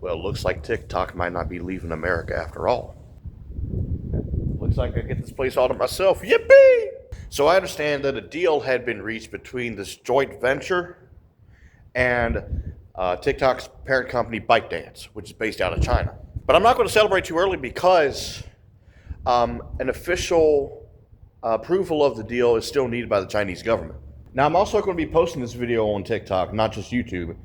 Well, looks like TikTok might not be leaving America after all. Looks like I get this place all to myself. Yippee! So I understand that a deal had been reached between this joint venture and TikTok's parent company, ByteDance, which is based out of China. But I'm not going to celebrate too early because an official approval of the deal is still needed by the Chinese government. Now, I'm also going to be posting this video on TikTok, not just YouTube.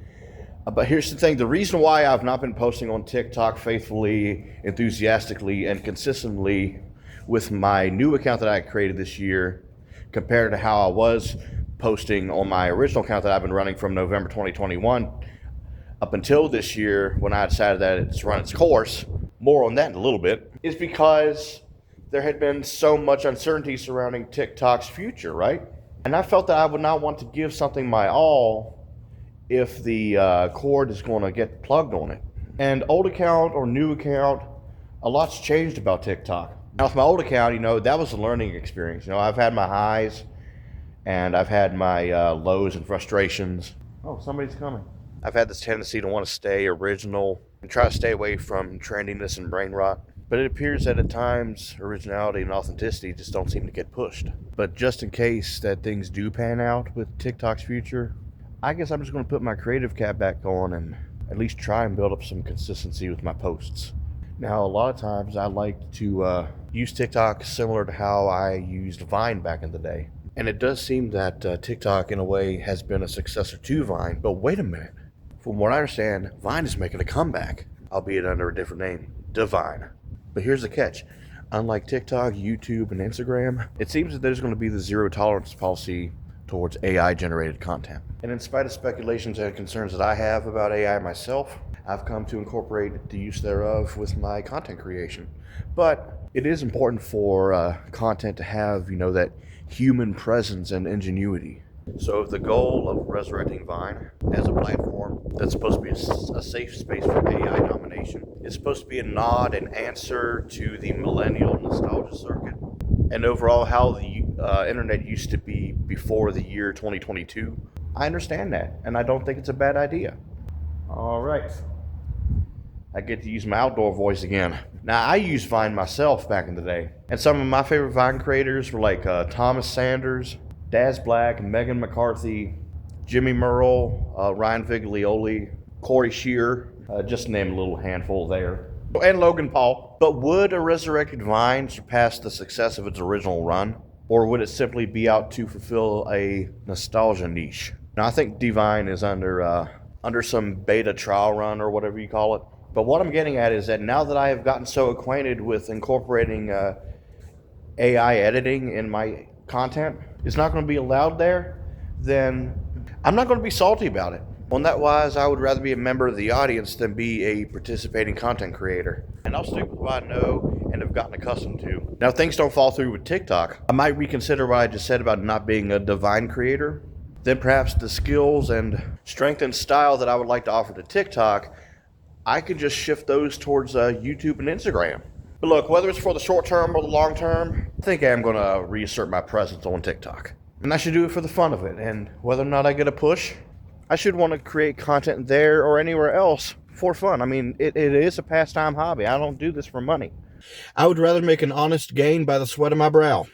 But here's the thing. The reason why I've not been posting on TikTok faithfully, enthusiastically, and consistently with my new account that I created this year compared to how I was posting on my original account that I've been running from November 2021 up until this year when I decided that it's run its course, more on that in a little bit, is because there had been so much uncertainty surrounding TikTok's future, right? And I felt that I would not want to give something my all if the cord is going to get plugged on it. And old account or new account, a lot's changed about TikTok. Now with my old account, that was a learning experience. I've had my highs and I've had my lows and frustrations. Oh, somebody's coming. I've had this tendency to want to stay original and try to stay away from trendiness and brain rot. But it appears that at times originality and authenticity just don't seem to get pushed. But just in case that things do pan out with TikTok's future, I guess I'm just going to put my creative cap back on and at least try and build up some consistency with my posts. Now, a lot of times I like to use TikTok similar to how I used Vine back in the day. And it does seem that TikTok, in a way, has been a successor to Vine. But wait a minute. From what I understand, Vine is making a comeback, albeit under a different name, Divine. But here's the catch. Unlike TikTok, YouTube, and Instagram, it seems that there's going to be the zero tolerance policy towards AI-generated content. And in spite of speculations and concerns that I have about AI myself, I've come to incorporate the use thereof with my content creation. But it is important for content to have, that human presence and ingenuity. So if the goal of resurrecting Vine as a platform that's supposed to be a safe space for AI domination, it's supposed to be a nod and answer to the millennial nostalgia circuit, and overall how the internet used to be before the year 2022, I understand that, and I don't think it's a bad idea. All right. I get to use my outdoor voice again. Now, I used Vine myself back in the day, and some of my favorite Vine creators were like Thomas Sanders, Daz Black, Megan McCarthy, Jimmy Merle, Ryan Viglioli, Corey Shear, just to name a little handful there, and Logan Paul. But would a resurrected Vine surpass the success of its original run? Or would it simply be out to fulfill a nostalgia niche? Now, I think Divine is under some beta trial run or whatever you call it. But what I'm getting at is that now that I have gotten so acquainted with incorporating AI editing in my content, it's not going to be allowed there, then I'm not going to be salty about it. On that wise, I would rather be a member of the audience than be a participating content creator. And I'll stick with what I know and have gotten accustomed to. Now, if things don't fall through with TikTok, I might reconsider what I just said about not being a Divine creator. Then perhaps the skills and strength and style that I would like to offer to TikTok, I could just shift those towards YouTube and Instagram. But look, whether it's for the short term or the long term, I think I am going to reassert my presence on TikTok. And I should do it for the fun of it. And whether or not I get a push, I should want to create content there or anywhere else for fun. I mean, it is a pastime hobby. I don't do this for money. I would rather make an honest gain by the sweat of my brow.